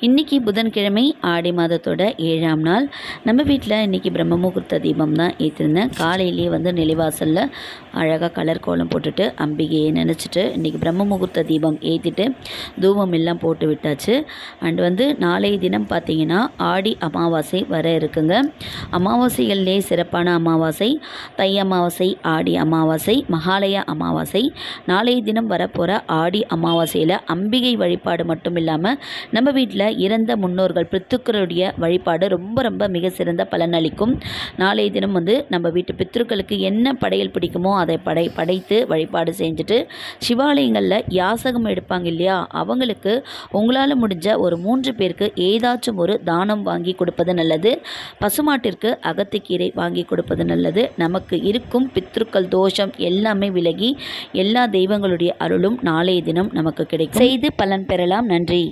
இன்றைக்கி புதன்கிழமை ஆடி மாதத்தோட 7ஆம் நாள். நம்ம வீட்டில் இன்றைக்கி பிரம்ம முகூர்த்த தீபம் தான் ஏற்றிருந்தேன். காலையிலேயே நிலைவாசலில் அழகாக கலர் கோலம் போட்டுட்டு அம்பிகையை நினச்சிட்டு இன்றைக்கி பிரம்ம முகூர்த்த தீபம் ஏற்றிட்டு தூபம் எல்லாம் போட்டு விட்டாச்சு. அண்டு நாளைய தினம் பார்த்திங்கன்னா ஆடி அமாவாசை வர இருக்குங்க. அமாவாசைகள்லேயே சிறப்பான அமாவாசை தை அமாவாசை, ஆடி அமாவாசை, மகாலய அமாவாசை. நாளைய தினம் வரப்போகிற ஆடி அமாவாசையில் அம்பிகை வழிபாடு மட்டும் இல்லாமல் நம்ம வீட்டில் இறந்த முன்னோர்கள் பித்ருக்களுடைய வழிபாடு ரொம்ப ரொம்ப மிக சிறந்த பலனளிக்கும். நாளைய தினம் நம்ம வீட்டு பித்ருக்களுக்கு என்ன படையல் பிடிக்குமோ அதை படைத்து வழிபாடு செஞ்சுட்டு சிவாலயங்களில் யாசகம் எடுப்பாங்க இல்லையா, அவங்களுக்கு உங்களால் முடிஞ்ச ஒரு 3 பேருக்கு ஏதாச்சும் ஒரு தானம் வாங்கி கொடுப்பது நல்லது. பசுமாட்டிற்கு அகத்திக்கீரை வாங்கி கொடுப்பது நல்லது. நமக்கு இருக்கும் பித்ருக்கள் தோஷம் எல்லாமே விலகி எல்லா தெய்வங்களுடைய அருளும் நாளைய தினம் நமக்கு கிடைக்கும். செய்து பலன் பெறலாம். நன்றி.